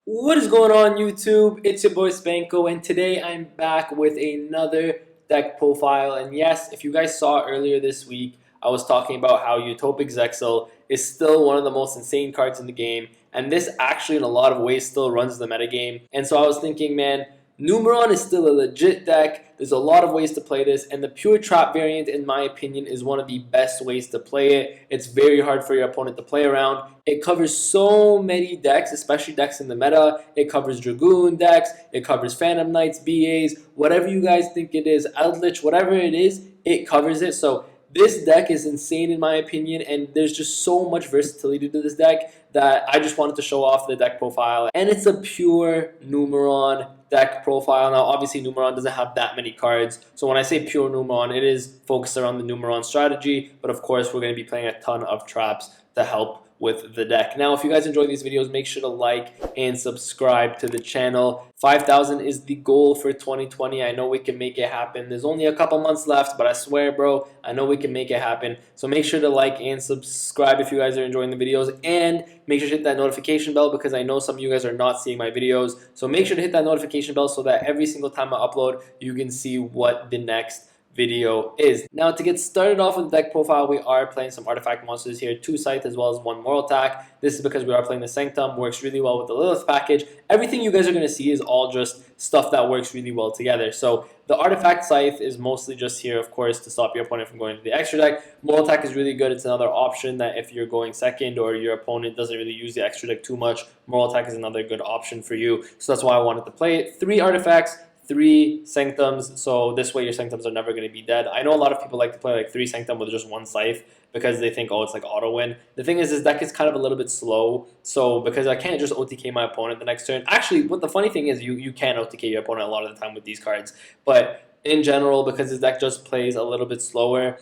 What is going on YouTube? It's your boy Spanko and today I'm back with another deck profile. And yes, if you guys saw earlier this week, I was talking about how Utopic Zexal is still one of the most insane cards in the game, and this actually in a lot of ways still runs the metagame. And so I was thinking, man, Numeron is still a legit deck. There's a lot of ways to play this, and the pure trap variant, in my opinion, is one of the best ways to play it. It's very hard for your opponent to play around. It covers so many decks, especially decks in the meta. It covers Dragoon decks, it covers Phantom Knights, BAs, whatever you guys think it is, Eldritch, whatever it is, it covers it. So this deck is insane in my opinion, and there's just so much versatility to this deck that I just wanted to show off the deck profile. And it's a pure Numeron deck profile. Now, obviously, Numeron doesn't have that many cards, so when I say pure Numeron, it is focused around the Numeron strategy, but of course, we're going to be playing a ton of traps to help with the deck. Now, if you guys enjoy these videos, make sure to like and subscribe to the channel. 5,000 is the goal for 2020. I know we can make it happen. There's only a couple months left, but I swear, bro, I know we can make it happen. So make sure to like and subscribe if you guys are enjoying the videos, and make sure to hit that notification bell because I know some of you guys are not seeing my videos. So make sure to hit that notification bell so that every single time I upload, you can see what the next video is. Now, to get started off with the deck profile, we are playing some artifact monsters here, 2 Scythe as well as 1 Moral Attack. This is because we are playing the Sanctum, works really well with the Lilith package. Everything you guys are going to see is all just stuff that works really well together. So the artifact Scythe is mostly just here, of course, to stop your opponent from going to the extra deck. Moral Attack is really good. It's another option that if you're going second or your opponent doesn't really use the extra deck too much, Moral Attack is another good option for you. So that's why I wanted to play it. 3 artifacts, 3 Sanctums, so this way your Sanctums are never going to be dead. I know a lot of people like to play like 3 Sanctum with just 1 Scythe because they think, oh, it's like auto win. The thing is, this deck is kind of a little bit slow, so because I can't just OTK my opponent the next turn. Actually, what the funny thing is, you can OTK your opponent a lot of the time with these cards, but in general, because this deck just plays a little bit slower,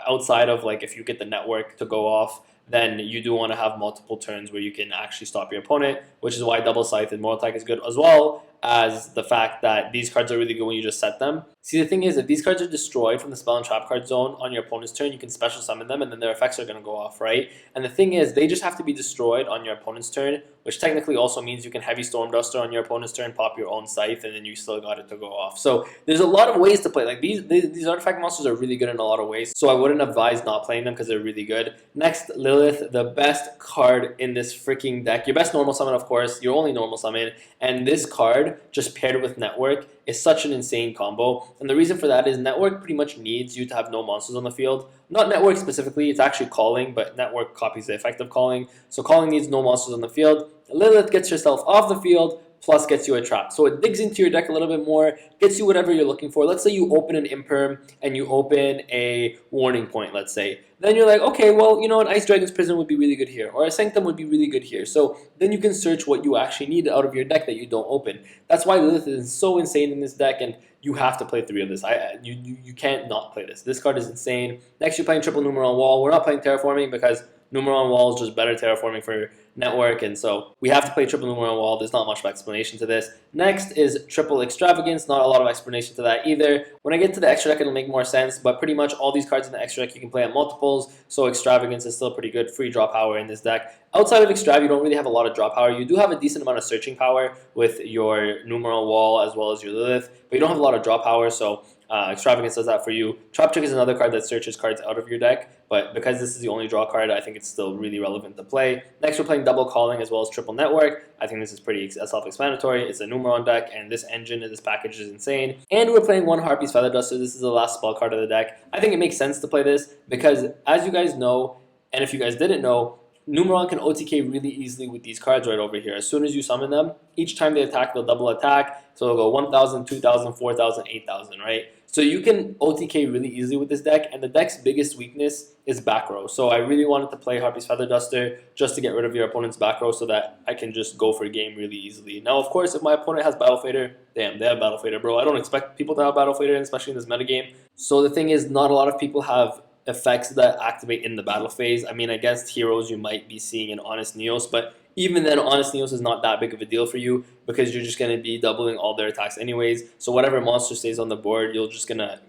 outside of like if you get the network to go off, then you do want to have multiple turns where you can actually stop your opponent, which is why Double Scythe and Moral Attack is good, as well as the fact that these cards are really good when you just set them. See, the thing is, if these cards are destroyed from the spell and trap card zone on your opponent's turn, you can special summon them and then their effects are going to go off, right? And the thing is, they just have to be destroyed on your opponent's turn, which technically also means you can Heavy Storm Duster on your opponent's turn, pop your own Scythe, and then you still got it to go off. So there's a lot of ways to play. Like these artifact monsters are really good in a lot of ways, so I wouldn't advise not playing them because they're really good. Next, Lilith, the best card in this freaking deck. Your best normal summon, of course, your only normal summon, and this card just paired with Network is such an insane combo. And the reason for that is Network pretty much needs you to have no monsters on the field. Not Network specifically, it's actually Calling, but Network copies the effect of Calling. So Calling needs no monsters on the field. Lilith gets herself off the field, plus gets you a trap. So it digs into your deck a little bit more, gets you whatever you're looking for. Let's say you open an Imperm and you open a Warning Point, let's say. Then you're like, okay, well, you know, an Ice Dragon's Prison would be really good here, or a Sanctum would be really good here. So then you can search what you actually need out of your deck that you don't open. That's why Lilith is so insane in this deck, and you have to play 3 of this. You can't not play this. This card is insane. Next, you're playing triple Numeron Wall. We're not playing Terraforming because Numeron Wall is just better terraforming for Network, and so we have to play triple Numeron Wall. There's not much of explanation to this. Next is triple Extravagance. Not a lot of explanation to that either. When I get to the extra deck, it'll make more sense, but pretty much all these cards in the extra deck you can play at multiples, so Extravagance is still pretty good. Free draw power in this deck. Outside of Extrav, you don't really have a lot of draw power. You do have a decent amount of searching power with your Numeron Wall as well as your Lilith, but you don't have a lot of draw power, so Extravagance does that for you. Trap Trick is another card that searches cards out of your deck, but because this is the only draw card, I think it's still really relevant to play. Next, we're playing Double Calling as well as Triple Network. I think this is pretty self-explanatory. It's a Numeron deck, and this engine and this package is insane. And we're playing 1 Harpy's Feather Duster. This is the last spell card of the deck. I think it makes sense to play this because, as you guys know, and if you guys didn't know, Numeron can OTK really easily with these cards right over here. As soon as you summon them, each time they attack, they'll double attack. So they'll go 1,000, 2,000, 4,000, 8,000, right? So you can OTK really easily with this deck, and the deck's biggest weakness is back row. So I really wanted to play Harpy's Feather Duster just to get rid of your opponent's back row so that I can just go for a game really easily. Now, of course, if my opponent has Battle Fader, damn, they have Battle Fader, bro. I don't expect people to have Battle Fader, especially in this metagame. So the thing is, not a lot of people have effects that activate in the battle phase. I mean, against heroes, you might be seeing an Honest Neos, but even then, Honest Neos is not that big of a deal for you because you're just going to be doubling all their attacks anyways. So whatever monster stays on the board, you're just going to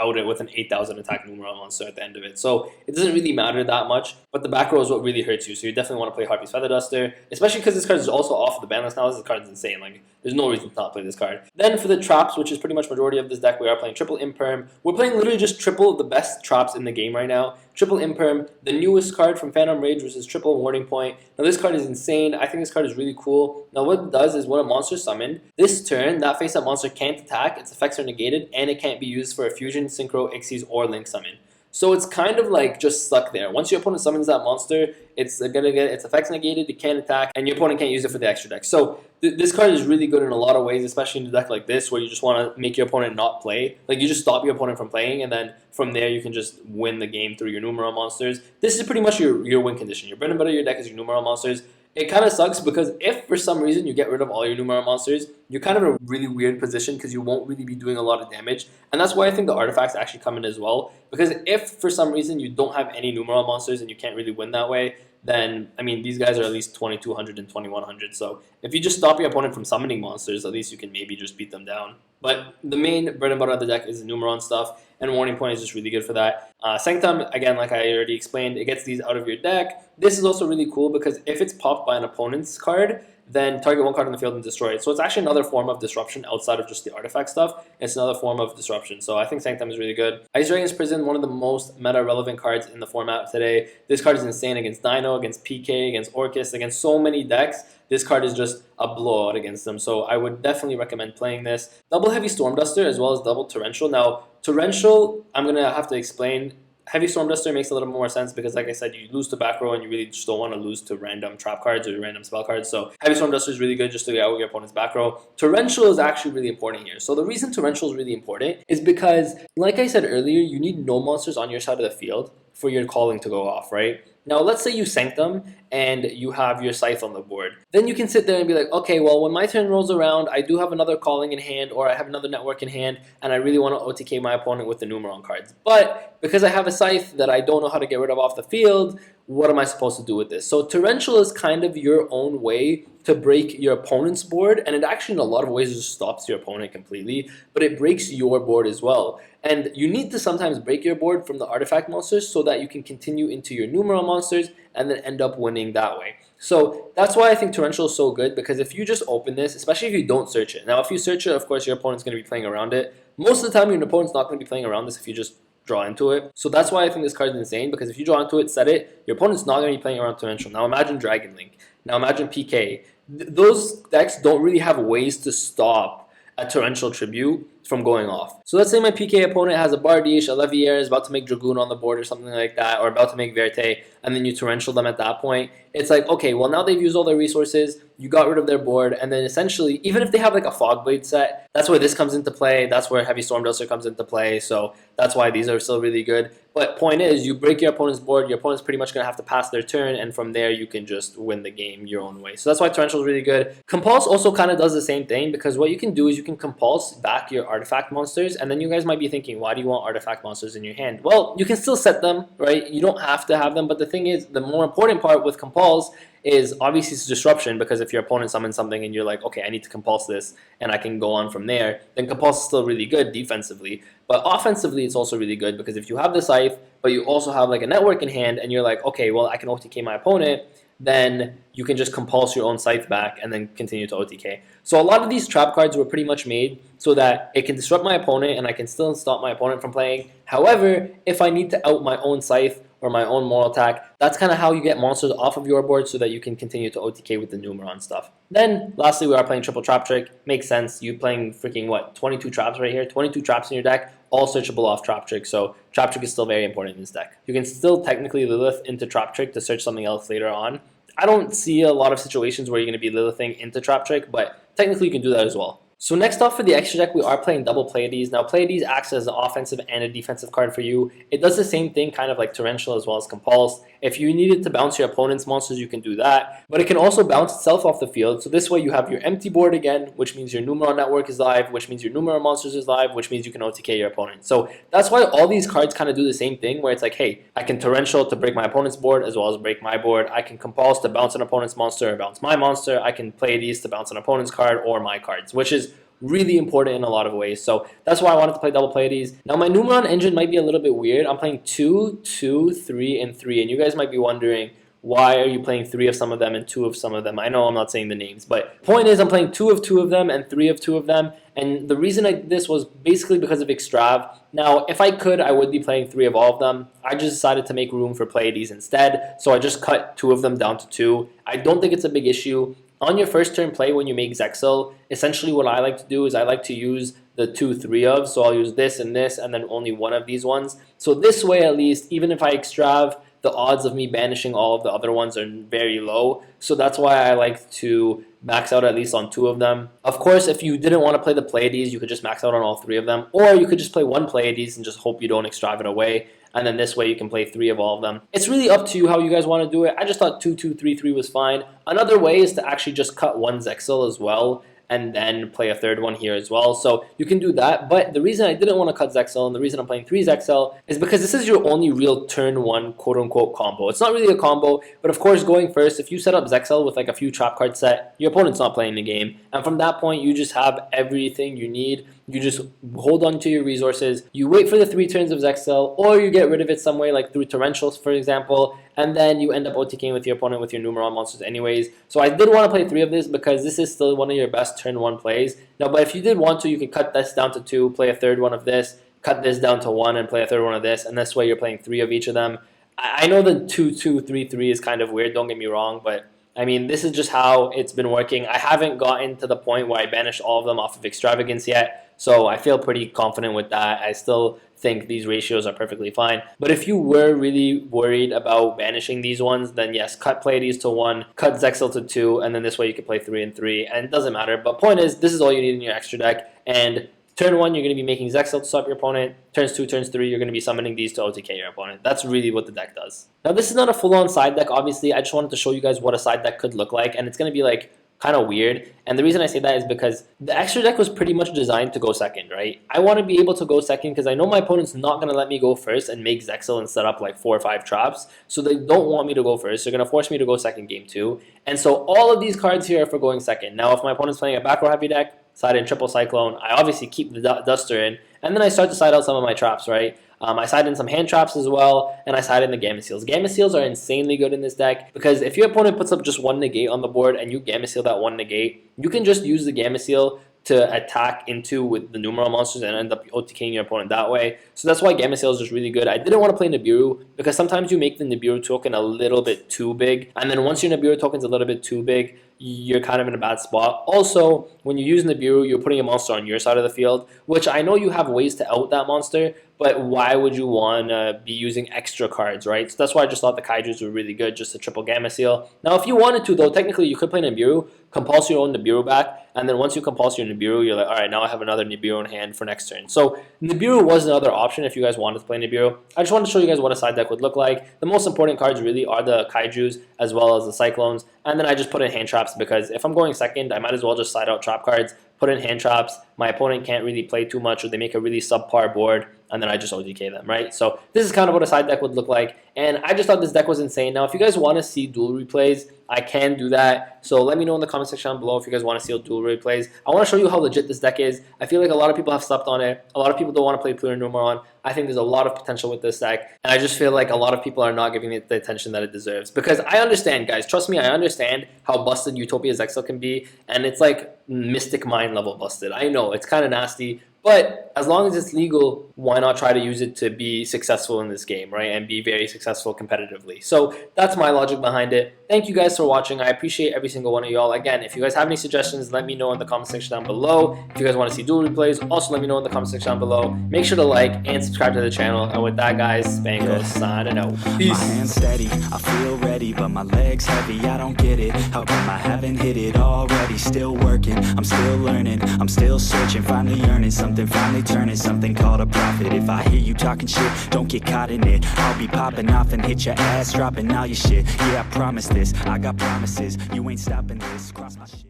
out it with an 8,000 attack Numeron monster at the end of it. So it doesn't really matter that much, but the back row is what really hurts you. So you definitely want to play Harpy's Feather Duster, especially because this card is also off the ban list now. This card is insane. Like, there's no reason to not play this card. Then for the traps, which is pretty much majority of this deck, we are playing triple Imperm. We're playing literally just triple the best traps in the game right now. Triple Imperm, the newest card from Phantom Rage, which is triple Warning Point. Now this card is insane. I think this card is really cool. Now what it does is when a monster is summoned, this turn, that face-up monster can't attack, its effects are negated, and it can't be used for a Fusion, Synchro, Ixies, or Link summon. So it's kind of like just stuck there. Once your opponent summons that monster, it's gonna get its effects negated, it can't attack, and your opponent can't use it for the extra deck. So this card is really good in a lot of ways, especially in a deck like this where you just want to make your opponent not play. Like, you just stop your opponent from playing, and then from there you can just win the game through your Numeron monsters. This is pretty much your win condition. Your bread and butter of your deck is your Numeron monsters. It kind of sucks because if for some reason you get rid of all your Numeron monsters, you're kind of in a really weird position because you won't really be doing a lot of damage. And that's why I think the artifacts actually come in as well. Because if for some reason you don't have any Numeron monsters and you can't really win that way, then, I mean, these guys are at least 2200 and 2100. So if you just stop your opponent from summoning monsters, at least you can maybe just beat them down. But the main bread and butter of the deck is the Numeron stuff, and Warning Point is just really good for that. Sanctum, again, like I already explained, it gets these out of your deck. This is also really cool because if it's popped by an opponent's card, then target one card on the field and destroy it. So it's actually another form of disruption outside of just the artifact stuff. It's another form of disruption. So I think Sanctum is really good. Ice Dragon's Prison, one of the most meta-relevant cards in the format today. This card is insane against Dino, against PK, against Orcus, against so many decks. This card is just a blowout against them. So I would definitely recommend playing this. Double Heavy Storm Duster as well as double Torrential. Now, Torrential, I'm going to have to explain. Heavy Storm Duster makes a little more sense because, like I said, you lose to back row and you really just don't want to lose to random trap cards or random spell cards. So Heavy Storm Duster is really good just to get out your opponent's back row. Torrential is actually really important here. So the reason Torrential is really important is because, like I said earlier, you need no monsters on your side of the field for your calling to go off, right? Now, let's say you Sanctum and you have your Scythe on the board. Then you can sit there and be like, okay, well, when my turn rolls around, I do have another calling in hand or I have another network in hand, and I really want to OTK my opponent with the Numeron cards. But because I have a Scythe that I don't know how to get rid of off the field, what am I supposed to do with this? So Torrential is kind of your own way to break your opponent's board, and it actually in a lot of ways just stops your opponent completely, but it breaks your board as well. And you need to sometimes break your board from the artifact monsters so that you can continue into your Numeron monsters and then end up winning that way. So that's why I think Torrential is so good, because if you just open this, especially if you don't search it. Now, if you search it, of course, your opponent's going to be playing around it. Most of the time, your opponent's not going to be playing around this if you just draw into it. So that's why I think this card is insane, because if you draw into it, set it, your opponent's not going to be playing around Torrential. Now imagine Dragon Link. Now imagine PK. Those decks don't really have ways to stop a Torrential Tribute from going off. So let's say my PK opponent has a Bardiche, a Levier, is about to make Dragoon on the board or something like that, or about to make Verte, and then you Torrential them at that point. It's like, okay, well now they've used all their resources, you got rid of their board, and then essentially, even if they have like a Fogblade set, that's where this comes into play, that's where Heavy Storm Duster comes into play, so that's why these are still really good. But point is, you break your opponent's board, your opponent's pretty much going to have to pass their turn, and from there you can just win the game your own way. So that's why Torrential is really good. Compulse also kind of does the same thing, because what you can do is you can Compulse back your artifact monsters, and then you guys might be thinking, why do you want artifact monsters in your hand? Well, you can still set them, right? You don't have to have them, but the thing is, the more important part with Compulse is obviously it's disruption, because if your opponent summons something and you're like, okay, I need to Compulse this and I can go on from there, then Compulse is still really good defensively. But offensively, it's also really good, because if you have the Scythe, but you also have like a network in hand and you're like, okay, well, I can OTK my opponent, then you can just Compulse your own Scythe back and then continue to OTK. So a lot of these trap cards were pretty much made so that it can disrupt my opponent and I can still stop my opponent from playing. However, if I need to out my own Scythe or my own Moral Attack, that's kind of how you get monsters off of your board so that you can continue to OTK with the Numeron stuff. Then, lastly, we are playing Triple Trap Trick. Makes sense. You playing freaking, what, 22 traps right here? 22 traps in your deck, all searchable off Trap Trick. So Trap Trick is still very important in this deck. You can still technically Lilith into Trap Trick to search something else later on. I don't see a lot of situations where you're going to be Lilithing into Trap Trick, but technically you can do that as well. So next off for the extra deck, we are playing double Pleiades. Now Pleiades acts as an offensive and a defensive card for you. It does the same thing kind of like Torrential as well as Compulse. If you needed to bounce your opponent's monsters, you can do that. But it can also bounce itself off the field. So this way you have your empty board again, which means your Numeron network is live, which means your Numeron monsters is live, which means you can OTK your opponent. So that's why all these cards kind of do the same thing, where it's like, hey, I can Torrential to break my opponent's board as well as break my board. I can Compulse to bounce an opponent's monster or bounce my monster. I can Pleiades to bounce an opponent's card or my cards, which is really important in a lot of ways. So that's why I wanted to play double Pleiades. Now my Numeron engine might be a little bit weird. I'm playing 2, 2, 3, and 3, and you guys might be wondering, why are you playing 3 of some of them and 2 of some of them? I know I'm not saying the names, but point is I'm playing 2 of 2 of them and 3 of 2 of them. And the reason I did this was basically because of Extrav. Now, if I could, I would be playing 3 of all of them. I just decided to make room for Pleiades instead, so I just cut 2 of them down to 2. I don't think it's a big issue. On your first turn play when you make Zexal, essentially what I like to do is I like to use the 2 3 of, so I'll use this and then only one of these ones. So this way at least, even if I Extrav, the odds of me banishing all of the other ones are very low. So that's why I like to max out at least on 2 of them. Of course, if you didn't want to play the Pleiades, you could just max out on all 3 of them. Or you could just play 1 Pleiades and just hope you don't Extrav it away. And then this way you can play 3 of all of them. It's really up to you how you guys want to do it. I just thought 2, 2, 3, 3 was fine. Another way is to actually just cut 1 Zexal as well, and then play a third one here as well. So you can do that, but the reason I didn't want to cut Zexal and the reason I'm playing 3 Zexal is because this is your only real turn 1 quote-unquote combo. It's not really a combo, but of course going first, if you set up Zexal with like a few trap card set, your opponent's not playing the game, and from that point you just have everything you need. You just hold on to your resources, you wait for the 3 turns of Zexal, or you get rid of it some way like through Torrentials for example, and then you end up OTKing with your opponent with your Numeron monsters anyways. So I did want to play 3 of this because this is still one of your best turn 1 plays. Now, but if you did want to, you could cut this down to 2, play a third one of this, cut this down to 1, and play a third one of this, and this way you're playing 3 of each of them. I know the 2, 2, 3, 3 is kind of weird, don't get me wrong, but I mean, this is just how it's been working. I haven't gotten to the point where I banished all of them off of Extravagance yet, so I feel pretty confident with that. I still think these ratios are perfectly fine. But if you were really worried about banishing these ones, then yes, cut Pleiades to 1, cut Zexal to 2, and then this way you can play 3 and 3, and it doesn't matter. But point is, this is all you need in your extra deck, and turn 1, you're going to be making Zexal to stop your opponent. Turns 2, turns 3, you're going to be summoning these to OTK your opponent. That's really what the deck does. Now, this is not a full-on side deck, obviously. I just wanted to show you guys what a side deck could look like, and it's going to be like kind of weird. And the reason I say that is because the extra deck was pretty much designed to go second, right? I want to be able to go second because I know my opponent's not going to let me go first and make Zexal and set up like 4 or 5 traps. So they don't want me to go first. They're going to force me to go second game 2. And so all of these cards here are for going second. Now, if my opponent's playing a back row heavy deck, side in triple Cyclone, I obviously keep the Duster in, and then I start to side out some of my traps, right? I side in some hand traps as well, and I side in the Gamma Seals. Gamma Seals are insanely good in this deck because if your opponent puts up just 1 negate on the board and you Gamma Seal that 1 negate, you can just use the Gamma Seal to attack into with the Numeron monsters and end up OTKing your opponent that way. So that's why Gamma Seal is just really good. I didn't want to play Nibiru because sometimes you make the Nibiru token a little bit too big, and then once your Nibiru token's a little bit too big, you're kind of in a bad spot. Also, when you use Nibiru, you're putting a monster on your side of the field, which I know you have ways to out that monster, but why would you want to be using extra cards, right? So that's why I just thought the Kaijus were really good, just a triple Gamma Seal. Now, if you wanted to, though, technically you could play Nibiru, compulse your own Nibiru back, and then once you compulse your Nibiru, you're like, all right, now I have another Nibiru in hand for next turn. So Nibiru was another option if you guys wanted to play Nibiru. I just wanted to show you guys what a side deck would look like. The most important cards really are the Kaijus as well as the Cyclones, and then I just put in hand traps because if I'm going second, I might as well just side out trap cards, put in hand traps. My opponent can't really play too much, or they make a really subpar board, and then I just ODK them, right? So this is kind of what a side deck would look like, and I just thought this deck was insane. Now, if you guys want to see dual replays, I can do that. So let me know in the comment section down below if you guys want to see dual replays. I want to show you how legit this deck is. I feel like a lot of people have slept on it. A lot of people don't want to play Pluto Numeron. I think there's a lot of potential with this deck, and I just feel like a lot of people are not giving it the attention that it deserves. Because I understand, guys, trust me, I understand how busted Utopia Zexal can be, and it's like Mystic Mind level busted. I know, it's kind of nasty, but as long as it's legal, why not try to use it to be successful in this game, right? And be very successful competitively. So that's my logic behind it. Thank you guys for watching. I appreciate every single one of y'all. Again, if you guys have any suggestions, let me know in the comment section down below. If you guys want to see dual replays, also let me know in the comment section down below. Make sure to like and subscribe to the channel. And with that, guys, Spanko signing out. Peace. My hands steady, I feel ready, but my legs heavy, I don't get it. How come I haven't hit it already? Still working, I'm still learning, I'm still searching, finally earning something, finally turning something called a profit. If I hear you talking shit, don't get caught in it. I'll be popping off and hit your ass, dropping all your shit. Yeah, I promise this, I got promises, you ain't stopping this. Cross my shit.